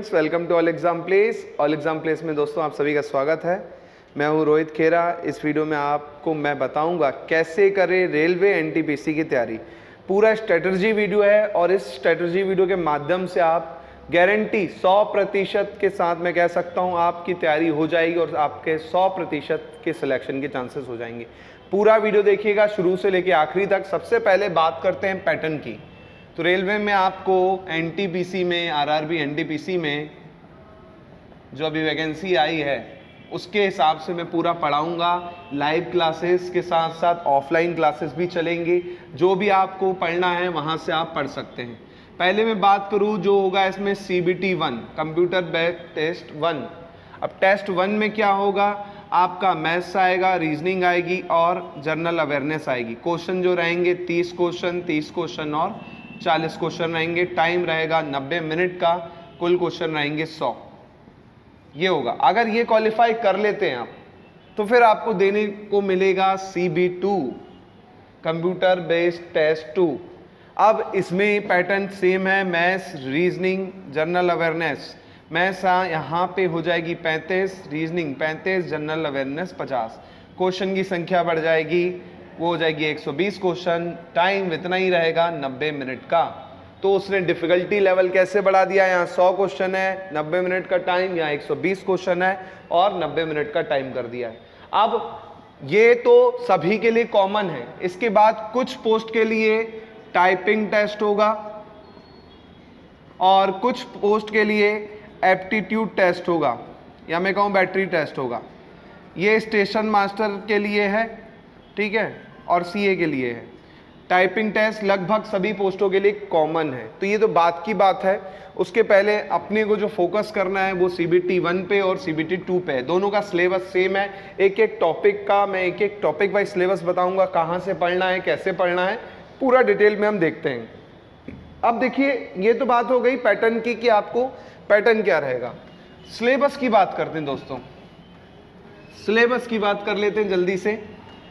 Students, welcome to All Exam Place. All Exam Place में दोस्तों आप सभी का स्वागत है। मैं हूं रोहित खेरा। इस वीडियो में आपको मैं बताऊंगा कैसे करें रेलवे एनटीपीसी की तैयारी। पूरा स्ट्रेटजी वीडियो है और इस स्ट्रेटजी वीडियो के माध्यम से आप गारंटी 100% के साथ मैं कह सकता हूं आपकी तैयारी हो जाएगी और आपके 100% के सिलेक्शन के चांसेस हो जाएंगे। पूरा वीडियो देखिएगा शुरू से लेकर आखिरी तक। सबसे पहले बात करते हैं पैटर्न की। तो रेलवे में आपको एनटीपीसी में, आरआरबी एनटीपीसी में जो अभी वैकेंसी आई है उसके हिसाब से मैं पूरा पढ़ाऊंगा। लाइव क्लासेस के साथ साथ ऑफलाइन क्लासेस भी चलेंगी। जो भी आपको पढ़ना है वहां से आप पढ़ सकते हैं। पहले मैं बात करूं जो होगा इसमें CBT 1 कंप्यूटर बेस्ड टेस्ट 1। अब टेस्ट 1 में क्या होगा, आपका मैथ्स आएगा, रीजनिंग आएगी और जनरल अवेयरनेस आएगी। क्वेश्चन जो रहेंगे 30 क्वेश्चन और 40 क्वेश्चन रहेंगे। टाइम रहेगा 90 मिनट का। कुल क्वेश्चन रहेंगे 100। ये होगा। अगर ये क्वालिफाई कर लेते हैं आप तो फिर आपको देने को मिलेगा CB2 कंप्यूटर बेस्ड टेस्ट 2। अब इसमें पैटर्न सेम है, maths, reasoning, general awareness. Maths यहाँ पे हो जाएगी 35, रीजनिंग 35, जनरल अवेयरनेस 50। क्वेश्चन की संख्या बढ़ जाएगी, वो हो जाएगी 120 क्वेश्चन। टाइम इतना ही रहेगा 90 मिनट का। तो उसने डिफिकल्टी लेवल कैसे बढ़ा दिया, यहाँ 100 क्वेश्चन है, 90 मिनट का टाइम, यहाँ 120 क्वेश्चन है और 90 मिनट का टाइम कर दिया है। अब ये तो सभी के लिए कॉमन है। इसके बाद कुछ पोस्ट के लिए टाइपिंग टेस्ट होगा और कुछ पोस्ट के लिए एप्टीट्यूड टेस्ट होगा या मैं कहूँ बैटरी टेस्ट होगा। ये स्टेशन मास्टर के लिए है, ठीक है, और CA के लिए है। टाइपिंग टेस्ट लगभग सभी पोस्टों के लिए कॉमन है। तो ये तो बात की बात है। उसके पहले अपने को जो फोकस करना है वो CBT 1 पे और CBT 2 पे है। दोनों का सिलेबस सेम है। एक एक टॉपिक का मैं एक एक टॉपिक वाइज सिलेबस बताऊंगा, कहाँ से पढ़ना है, कैसे पढ़ना है, पूरा डिटेल में हम देखते हैं। अब देखिए, ये तो बात हो गई पैटर्न की कि आपको पैटर्न क्या रहेगा। सिलेबस की बात करते हैं दोस्तों। सिलेबस की बात कर लेते हैं जल्दी से।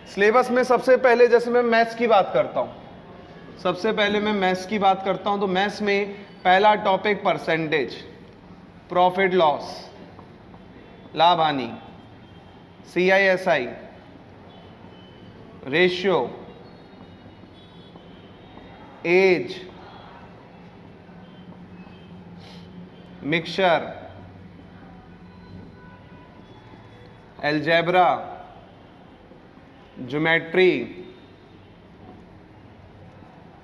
सिलेबस में सबसे पहले जैसे मैं मैथ्स की बात करता हूँ, तो मैथ्स में पहला टॉपिक परसेंटेज, प्रॉफिट लॉस, लाभ हानि, CISI, ratio, age, mixture, algebra, geometry,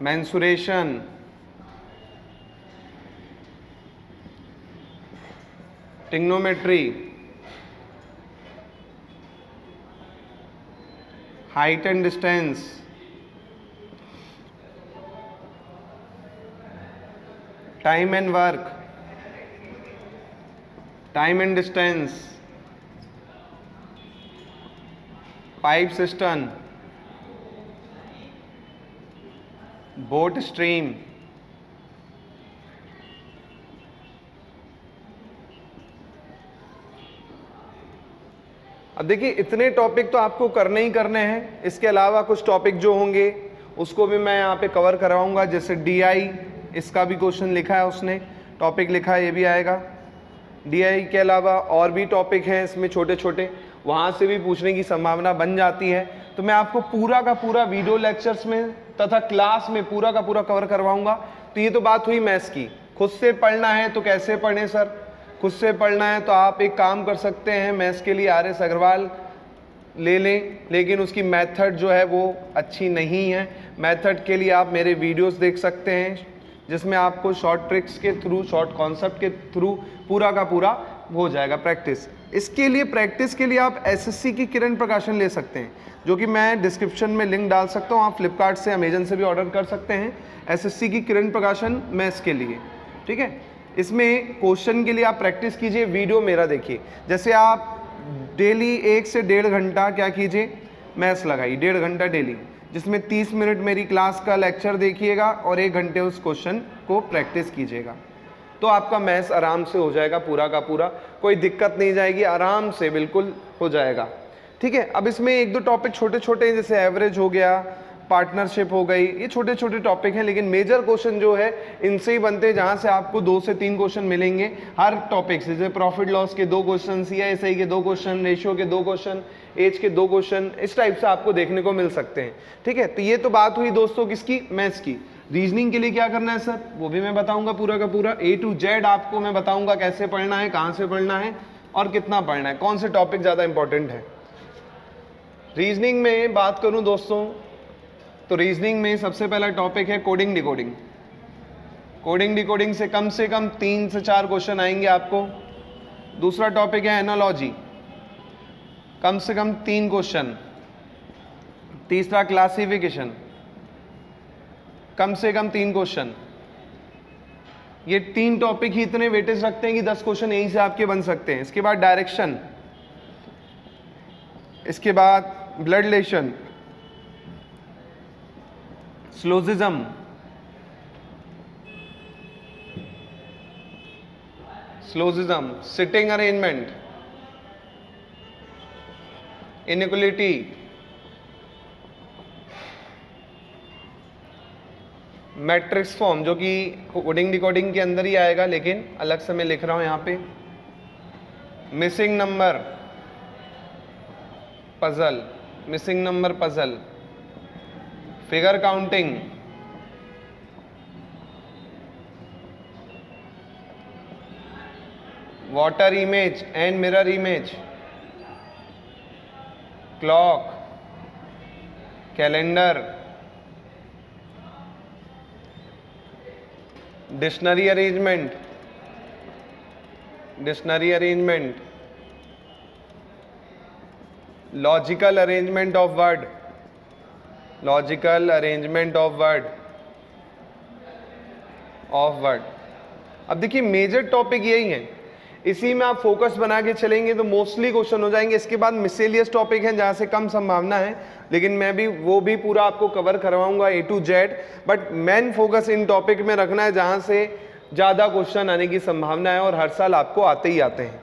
mensuration, trigonometry, height and distance, time and work, time and distance, pipe system, boat stream, अब देखिए इतने टॉपिक तो आपको करने ही करने हैं। इसके अलावा कुछ टॉपिक जो होंगे उसको भी मैं यहाँ पे कवर कराऊंगा। जैसे DI, इसका भी क्वेश्चन लिखा है उसने, टॉपिक लिखा है, ये भी आएगा। DI के अलावा और भी टॉपिक हैं इसमें छोटे छोटे, वहाँ से भी पूछने की संभावना बन जाती है। तो मैं आपको पूरा का पूरा वीडियो लेक्चर्स में तथा क्लास में पूरा का पूरा कवर करवाऊंगा। तो ये तो बात हुई मैथ्स की। खुद से पढ़ना है तो कैसे पढ़ें सर? खुद से पढ़ना है तो आप एक काम कर सकते हैं, मैथ्स के लिए RS अग्रवाल ले लें, लेकिन उसकी मेथड जो है वो अच्छी नहीं है। मेथड के लिए आप मेरे वीडियोस देख सकते हैं जिसमें आपको शॉर्ट ट्रिक्स के थ्रू, शॉर्ट कॉन्सेप्ट के थ्रू पूरा का पूरा हो जाएगा प्रैक्टिस। इसके लिए प्रैक्टिस के लिए आप SSC की किरण प्रकाशन ले सकते हैं, जो कि मैं डिस्क्रिप्शन में लिंक डाल सकता हूँ। आप फ्लिपकार्ट से, अमेजन से भी ऑर्डर कर सकते हैं SSC की किरण प्रकाशन मैथ्स के लिए, ठीक है। इसमें क्वेश्चन के लिए आप प्रैक्टिस कीजिए, वीडियो मेरा देखिए। जैसे आप डेली 1 से 1.5 घंटा क्या कीजिए, मैथ्स लगाइए 1.5 घंटा डेली, जिसमें 30 मिनट मेरी क्लास का लेक्चर देखिएगा और 1 घंटे उस क्वेश्चन को प्रैक्टिस कीजिएगा। तो आपका मैथ्स आराम से हो जाएगा पूरा का पूरा, कोई दिक्कत नहीं जाएगी, आराम से बिल्कुल हो जाएगा, ठीक है। अब इसमें 1-2 टॉपिक छोटे छोटे हैं, जैसे एवरेज हो गया, पार्टनरशिप हो गई, ये छोटे छोटे टॉपिक हैं, लेकिन मेजर क्वेश्चन जो है इनसे ही बनते हैं, जहां से आपको 2 से 3 क्वेश्चन मिलेंगे हर टॉपिक से। जैसे प्रॉफिट लॉस के 2 क्वेश्चन, CISI के 2 क्वेश्चन, रेशियो के 2 क्वेश्चन, एज के 2 क्वेश्चन, इस टाइप से आपको देखने को मिल सकते हैं। ठीक है, तो ये तो बात हुई दोस्तों किसकी, मैथ्स की। रीजनिंग के लिए क्या करना है सर, वो भी मैं बताऊंगा पूरा का पूरा A to Z आपको मैं बताऊंगा कैसे पढ़ना है, कहां से पढ़ना है और कितना पढ़ना है, कौन से टॉपिक ज्यादा इंपॉर्टेंट है। रीजनिंग में बात करूं दोस्तों, तो रीजनिंग में सबसे पहला टॉपिक है कोडिंग डिकोडिंग। कोडिंग डिकोडिंग से कम 3 से 4 क्वेश्चन आएंगे आपको। दूसरा टॉपिक है एनालॉजी, कम से कम 3 क्वेश्चन। तीसरा क्लासिफिकेशन, कम से कम 3 क्वेश्चन। ये 3 टॉपिक ही इतने वेटेज रखते हैं कि 10 क्वेश्चन यहीं से आपके बन सकते हैं। इसके बाद डायरेक्शन, इसके बाद blood relation, syllogism, sitting arrangement, inequality, matrix form, जो कि कोडिंग डिकोडिंग के अंदर ही आएगा लेकिन अलग से मैं लिख रहा हूं यहां पे, missing number puzzle, missing number puzzle, figure counting, water image and mirror image, clock, calendar, dictionary arrangement, logical arrangement of word, अब देखिए मेजर टॉपिक यही है, इसी में आप फोकस बना के चलेंगे तो मोस्टली क्वेश्चन हो जाएंगे। इसके बाद मिसेलियस टॉपिक है जहां से कम संभावना है, लेकिन मैं भी वो भी पूरा आपको कवर करवाऊंगा A to Z, but main focus in topic में रखना है जहां से ज्यादा क्वेश्चन आने की संभावना है और हर साल आपको आते ही आते हैं।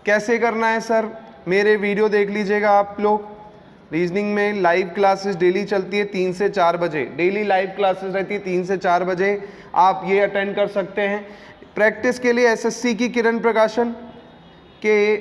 कैसे करना है सर, मेरे वीडियो देख लीजिएगा आप लोग। रीजनिंग में लाइव क्लासेस डेली चलती है 3 से 4 बजे, डेली लाइव क्लासेस रहती है 3 से 4 बजे, आप ये अटेंड कर सकते हैं। प्रैक्टिस के लिए SSC की किरण प्रकाशन के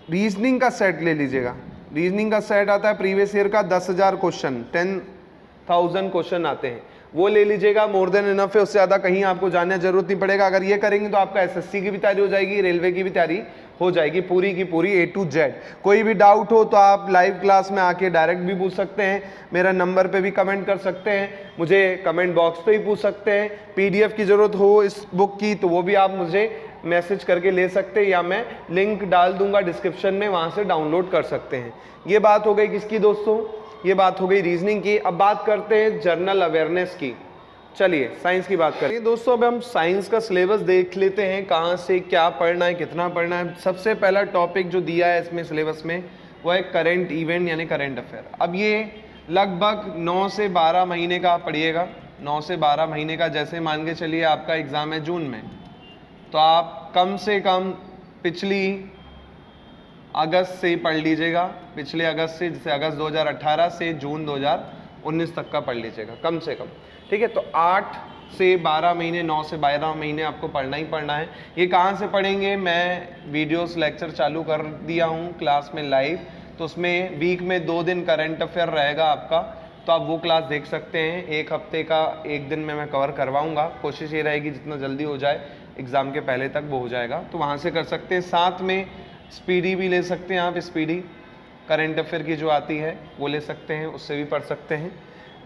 रीजनिंग का सेट ले लीजिएगा। रीजनिंग का सेट आता है प्रीवियस ईयर का 10,000 क्वेश्चन, 10,000 क्वेश्चन आते हैं, वो ले लीजिएगा, मोर देन इनफ है, उससे ज़्यादा कहीं आपको जानने की जरूरत नहीं पड़ेगा। अगर ये करेंगे तो आपका SSC की भी तैयारी हो जाएगी, रेलवे की भी तैयारी हो जाएगी, पूरी की पूरी A to Z। कोई भी डाउट हो तो आप लाइव क्लास में आके डायरेक्ट भी पूछ सकते हैं, मेरा नंबर पे भी कमेंट कर सकते हैं, मुझे कमेंट बॉक्स पे ही पूछ सकते हैं। PDF की ज़रूरत हो इस बुक की तो वो भी आप मुझे मैसेज करके ले सकते हैं, या मैं लिंक डाल दूंगा डिस्क्रिप्शन में, वहाँ से डाउनलोड कर सकते हैं। ये बात हो गई किसकी दोस्तों, ये बात हो गई रीजनिंग की। अब बात करते हैं जनरल अवेयरनेस की। चलिए साइंस की बात करें दोस्तों। अब हम साइंस का सिलेबस देख लेते हैं, कहाँ से क्या पढ़ना है, कितना पढ़ना है। सबसे पहला टॉपिक जो दिया है इसमें सिलेबस में वो है करंट इवेंट यानी करंट अफेयर। अब ये लगभग 9 से 12 महीने का आप पढ़िएगा, 9 से 12 महीने का। जैसे मान के चलिए आपका एग्ज़ाम है जून में, तो आप कम से कम पिछली अगस्त से पढ़ लीजिएगा, पिछले अगस्त से, जैसे अगस्त 2018 से जून 2019 तक का पढ़ लीजिएगा कम से कम। ठीक है, तो 8 से 12 महीने, 9 से 12 महीने आपको पढ़ना ही पढ़ना है। ये कहाँ से पढ़ेंगे, मैं वीडियोस लेक्चर चालू कर दिया हूँ क्लास में लाइव, तो उसमें वीक में 2 दिन करंट अफेयर रहेगा आपका, तो आप वो क्लास देख सकते हैं। 1 हफ्ते का 1 दिन में मैं कवर करवाऊँगा, कोशिश ये रहेगी जितना जल्दी हो जाए एग्ज़ाम के पहले तक वो हो जाएगा, तो वहाँ से कर सकते हैं। साथ में स्पीडी भी ले सकते हैं आप, स्पीडी करंट अफेयर की जो आती है वो ले सकते हैं, उससे भी पढ़ सकते हैं।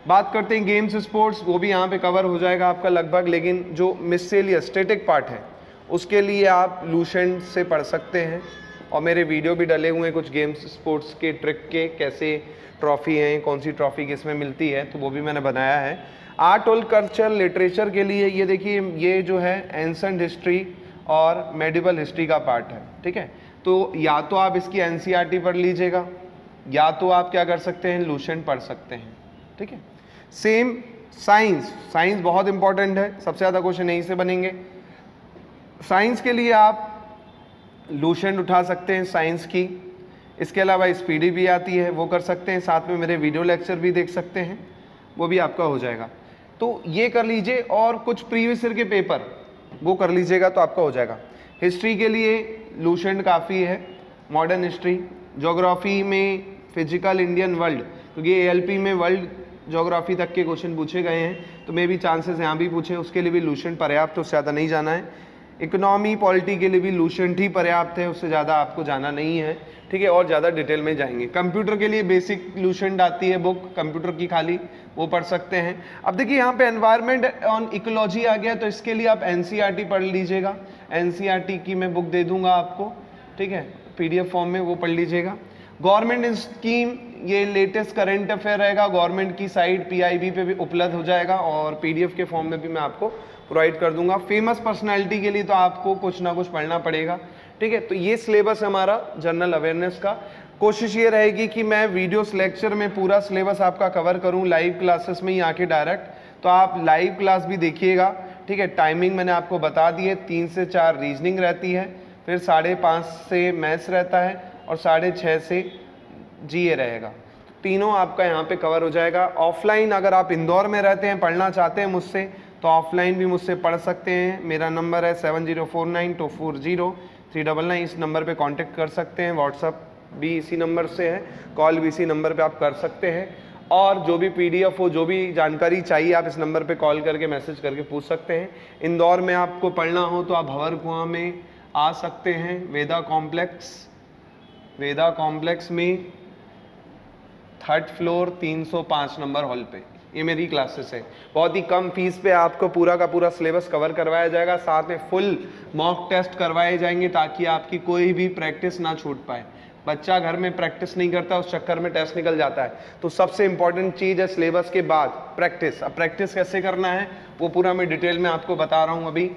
बात करते हैं गेम्स स्पोर्ट्स, वो भी यहाँ पे कवर हो जाएगा आपका लगभग, लेकिन जो मिससेलियस स्टैटिक पार्ट है उसके लिए आप लूसेंट से पढ़ सकते हैं। और मेरे वीडियो भी डले हुए हैं कुछ गेम्स स्पोर्ट्स के ट्रिक के, कैसे ट्रॉफ़ी हैं, कौन सी ट्रॉफ़ी किस में मिलती है, तो वो भी मैंने बनाया है। आर्ट और कल्चर लिटरेचर के लिए ये देखिए, ये जो है एंसेंट हिस्ट्री और मेडिवल हिस्ट्री का पार्ट है। ठीक है, तो या तो आप इसकी NCERT पढ़ लीजिएगा, या तो आप क्या कर सकते हैं, लूसेंट पढ़ सकते हैं। ठीक है, सेम साइंस, साइंस बहुत इंपॉर्टेंट है, सबसे ज़्यादा क्वेश्चन यहीं से बनेंगे। साइंस के लिए आप लूसेंट उठा सकते हैं साइंस की, इसके अलावा स्पीडी भी आती है, वो कर सकते हैं। साथ में मेरे वीडियो लेक्चर भी देख सकते हैं। वो भी आपका हो जाएगा। तो ये कर लीजिए, और कुछ प्रीवियस ईयर के पेपर वो कर लीजिएगा तो आपका हो जाएगा। हिस्ट्री के लिए लूसेंट काफ़ी है, मॉडर्न हिस्ट्री। ज्योग्राफी में फिजिकल इंडियन वर्ल्ड, क्योंकि एएलपी में वर्ल्ड ज्योग्राफी तक के क्वेश्चन पूछे गए हैं, तो मे भी चांसेस यहाँ भी पूछे, उसके लिए भी लूसेंट पर्याप्त, उससे ज़्यादा नहीं जाना है। इकोनॉमी पॉलिटी के लिए भी लूसेंट ही पर्याप्त है, उससे ज़्यादा आपको जाना नहीं है, ठीक है, और ज़्यादा डिटेल में जाएंगे। कंप्यूटर के लिए बेसिक लूसेंट आती है बुक कंप्यूटर की खाली, वो पढ़ सकते हैं। अब देखिए यहाँ पे एनवायरनमेंट ऑन इकोलॉजी आ गया, तो इसके लिए आप एनसीईआरटी पढ़ लीजिएगा। एनसीईआरटी की मैं बुक दे दूंगा आपको, ठीक है, पीडीएफ फॉर्म में, वो पढ़ लीजिएगा। गवर्नमेंट स्कीम, ये लेटेस्ट करंट अफेयर रहेगा, गवर्नमेंट की साइट पीआईबी पे भी उपलब्ध हो जाएगा, और पीडीएफ के फॉर्म में भी मैं आपको प्रोवाइड कर दूंगा। फेमस पर्सनालिटी के लिए तो आपको कुछ ना कुछ पढ़ना पड़ेगा, ठीक है। तो ये सिलेबस हमारा जनरल अवेयरनेस का। कोशिश ये रहेगी कि मैं वीडियोस लेक्चर में पूरा सिलेबस आपका कवर करूं, लाइव क्लासेस में ही आके डायरेक्ट, तो आप लाइव क्लास भी देखिएगा, ठीक है। टाइमिंग मैंने आपको बता दी है, 3 से 4 रीजनिंग रहती है, फिर 5:30 से मैथ्स रहता है, और 6:30 से जीए रहेगा। तीनों आपका यहाँ पे कवर हो जाएगा। ऑफलाइन अगर आप इंदौर में रहते हैं, पढ़ना चाहते हैं मुझसे, तो ऑफलाइन भी मुझसे पढ़ सकते हैं। मेरा नंबर है 7049240399, इस नंबर पे कांटेक्ट कर सकते हैं। व्हाट्सअप भी इसी नंबर से है, कॉल भी इसी नंबर पे आप कर सकते हैं, और जो भी पीडीएफ हो, जो भी जानकारी चाहिए, आप इस नंबर पे कॉल करके मैसेज करके पूछ सकते हैं। इंदौर में आपको पढ़ना हो तो आप भंवर कुआं में आ सकते हैं, वेदा कॉम्प्लेक्स में 3rd फ्लोर 305 नंबर हॉल पे, ये मेरी क्लासेस है। बहुत ही कम फीस पे आपको पूरा का पूरा सिलेबस कवर करवाया जाएगा, साथ में फुल मॉक टेस्ट करवाए जाएंगे, ताकि आपकी कोई भी प्रैक्टिस ना छूट पाए। बच्चा घर में प्रैक्टिस नहीं करता, उस चक्कर में टेस्ट निकल जाता है। तो सबसे इंपॉर्टेंट चीज़ है सिलेबस के बाद प्रैक्टिस। अब प्रैक्टिस कैसे करना है वो पूरा मैं डिटेल में आपको बता रहा हूँ अभी,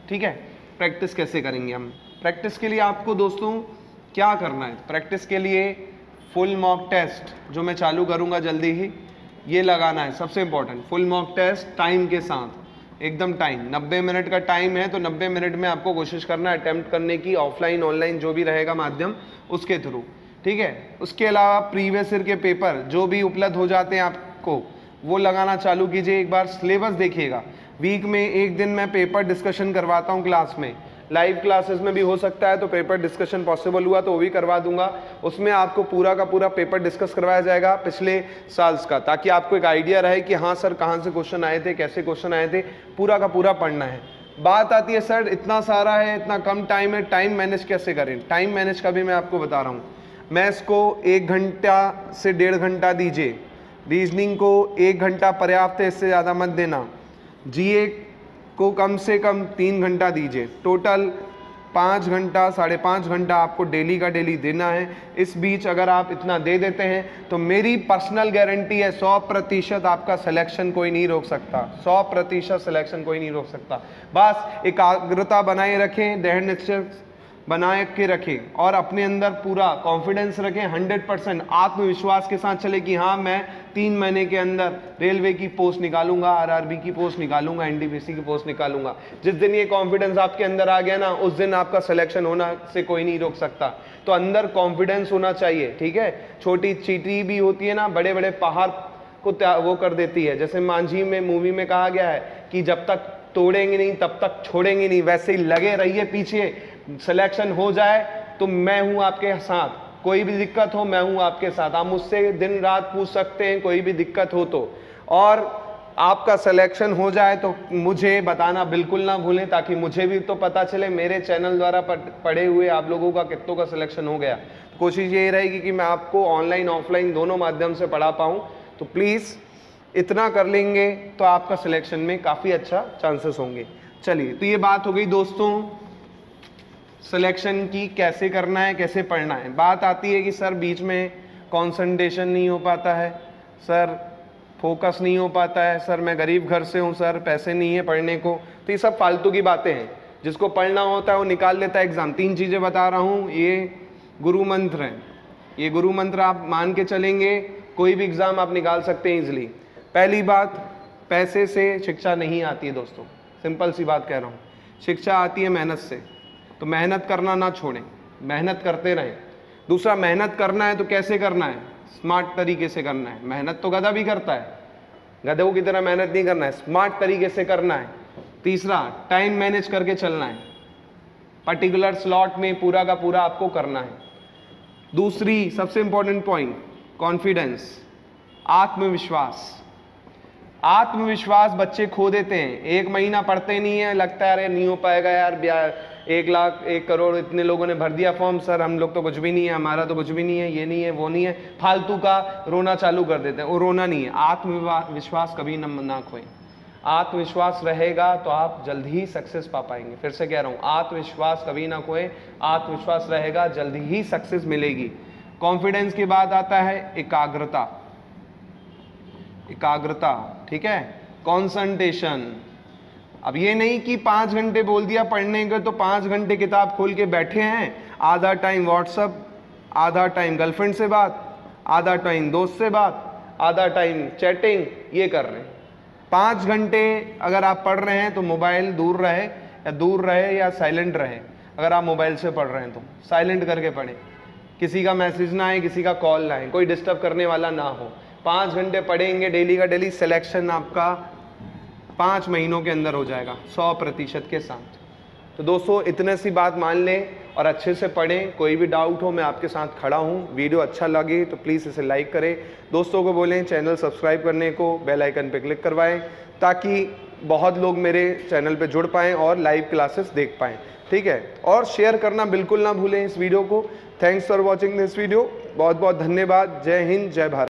ठीक है। प्रैक्टिस कैसे करेंगे हम? प्रैक्टिस के लिए आपको दोस्तों क्या करना है? प्रैक्टिस के लिए फुल मॉक टेस्ट जो मैं चालू करूँगा जल्दी ही, ये लगाना है। सबसे important full mock test time के साथ, एकदम टाइम, 90 मिनट का टाइम है, तो 90 मिनट में आपको कोशिश करना है अटेम्प्ट करने की, ऑफलाइन ऑनलाइन जो भी रहेगा माध्यम उसके थ्रू, ठीक है। उसके अलावा प्रीवियस ईयर के पेपर जो भी उपलब्ध हो जाते हैं आपको, वो लगाना चालू कीजिए। एक बार सिलेबस देखिएगा, वीक में एक दिन मैं पेपर डिस्कशन करवाता हूँ क्लास में, लाइव क्लासेस में भी हो सकता है, तो पेपर डिस्कशन पॉसिबल हुआ तो वो भी करवा दूंगा। उसमें आपको पूरा का पूरा पेपर डिस्कस करवाया जाएगा पिछले साल्स का, ताकि आपको एक आइडिया रहे कि हाँ सर कहाँ से क्वेश्चन आए थे, कैसे क्वेश्चन आए थे, पूरा का पूरा पढ़ना है। बात आती है सर इतना सारा है, इतना कम टाइम है, टाइम मैनेज कैसे करें? टाइम मैनेज का भी मैं आपको बता रहा हूँ। मैथ्स को 1 घंटा से 1.5 घंटा दीजिए, रीजनिंग को 1 घंटा पर्याप्त है, इससे ज़्यादा मत देना। जीए को कम से कम 3 घंटा दीजिए, टोटल 5 घंटा 5.5 घंटा आपको डेली का डेली देना है। इस बीच अगर आप इतना दे देते हैं तो मेरी पर्सनल गारंटी है 100% आपका सिलेक्शन कोई नहीं रोक सकता, 100% सिलेक्शन कोई नहीं रोक सकता। बस एकाग्रता बनाए रखें, दृढ़ निश्चय बनाए के रखें, और अपने अंदर पूरा कॉन्फिडेंस रखें, 100% आत्मविश्वास के साथ चले कि हाँ मैं 3 महीने के अंदर रेलवे की पोस्ट निकालूंगा, आरआरबी की पोस्ट निकालूंगा, एनटीपीसी की पोस्ट निकालूंगा। जिस दिन ये कॉन्फिडेंस आपके अंदर आ गया ना, उस दिन आपका सिलेक्शन होना से कोई नहीं रोक सकता। तो अंदर कॉन्फिडेंस होना चाहिए, ठीक है। छोटी चींटी भी होती है ना, बड़े बड़े पहाड़ को वो कर देती है। जैसे मांझी में मूवी में कहा गया है कि जब तक तोड़ेंगे नहीं तब तक छोड़ेंगे नहीं, वैसे ही लगे रहिए पीछे। सिलेक्शन हो जाए तो मैं हूं आपके साथ, कोई भी दिक्कत हो मैं हूं आपके साथ। आप मुझसे दिन रात पूछ सकते हैं कोई भी दिक्कत हो तो, और आपका सिलेक्शन हो जाए तो मुझे बताना बिल्कुल ना भूलें, ताकि मुझे भी तो पता चले मेरे चैनल द्वारा पढ़े हुए आप लोगों का कितनों का सिलेक्शन हो गया। कोशिश ये रहेगी कि मैं आपको ऑनलाइन ऑफलाइन दोनों माध्यम से पढ़ा पाऊँ। तो प्लीज़ इतना कर लेंगे तो आपका सिलेक्शन में काफ़ी अच्छा चांसेस होंगे। चलिए, तो ये बात हो गई दोस्तों सिलेक्शन की, कैसे करना है, कैसे पढ़ना है। बात आती है कि सर बीच में कंसंट्रेशन नहीं हो पाता है, सर फोकस नहीं हो पाता है, सर मैं गरीब घर से हूँ, सर पैसे नहीं है पढ़ने को। तो ये सब फालतू की बातें हैं। जिसको पढ़ना होता है वो निकाल लेता है एग्ज़ाम। 3 चीज़ें बता रहा हूँ, ये गुरु मंत्र हैं। ये गुरु मंत्र आप मान के चलेंगे, कोई भी एग्ज़ाम आप निकाल सकते हैं ईजिली। पहली बात, पैसे से शिक्षा नहीं आती है दोस्तों, सिंपल सी बात कह रहा हूँ। शिक्षा आती है मेहनत से, तो मेहनत करना ना छोड़ें, मेहनत करते रहें। दूसरा, मेहनत करना है तो कैसे करना है? स्मार्ट तरीके से करना है। मेहनत तो गधा भी करता है, गधों की तरह मेहनत नहीं करना है, स्मार्ट तरीके से करना है। तीसरा, टाइम मैनेज करके चलना है, पर्टिकुलर स्लॉट में पूरा का पूरा आपको करना है। दूसरी सबसे इंपॉर्टेंट पॉइंट, कॉन्फिडेंस, आत्मविश्वास। आत्मविश्वास बच्चे खो देते हैं, 1 महीना पढ़ते नहीं है, लगता है अरे नहीं हो पाएगा यार, 1 लाख 1 करोड़ इतने लोगों ने भर दिया फॉर्म, सर हम लोग तो कुछ भी नहीं है, हमारा तो कुछ भी नहीं है, ये नहीं है वो नहीं है, फालतू का रोना चालू कर देते हैं। वो रोना नहीं है, आत्मविश्वास कभी ना खोएं। आत्मविश्वास रहेगा तो आप जल्द ही सक्सेस पा पाएंगे। फिर से कह रहा हूँ, आत्मविश्वास कभी ना खोएं, आत्मविश्वास रहेगा जल्द ही सक्सेस मिलेगी। कॉन्फिडेंस के बाद आता है एकाग्रता। एकाग्रता, ठीक है, कॉन्संट्रेशन। अब ये नहीं कि 5 घंटे बोल दिया पढ़ने के तो 5 घंटे किताब खोल के बैठे हैं, आधा टाइम व्हाट्सअप, आधा टाइम गर्लफ्रेंड से बात, आधा टाइम दोस्त से बात, आधा टाइम चैटिंग, ये कर रहे हैं। 5 घंटे अगर आप पढ़ रहे हैं तो मोबाइल दूर रहे या साइलेंट रहे। अगर आप मोबाइल से पढ़ रहे हैं तो साइलेंट करके पढ़ें, किसी का मैसेज ना आए, किसी का कॉल ना आए, कोई डिस्टर्ब करने वाला ना हो। 5 घंटे पढ़ेंगे डेली का डेली, सिलेक्शन आपका 5 महीनों के अंदर हो जाएगा 100% के साथ। तो दोस्तों इतने सी बात मान लें और अच्छे से पढ़ें। कोई भी डाउट हो मैं आपके साथ खड़ा हूँ। वीडियो अच्छा लगे तो प्लीज़ इसे लाइक करें, दोस्तों को बोलें चैनल सब्सक्राइब करने को, बेल आइकन पे क्लिक करवाएं ताकि बहुत लोग मेरे चैनल पे जुड़ पाएँ और लाइव क्लासेस देख पाएँ, ठीक है। और शेयर करना बिल्कुल ना भूलें इस वीडियो को। Thanks for watching this video, बहुत बहुत धन्यवाद। जय हिंद, जय भारत।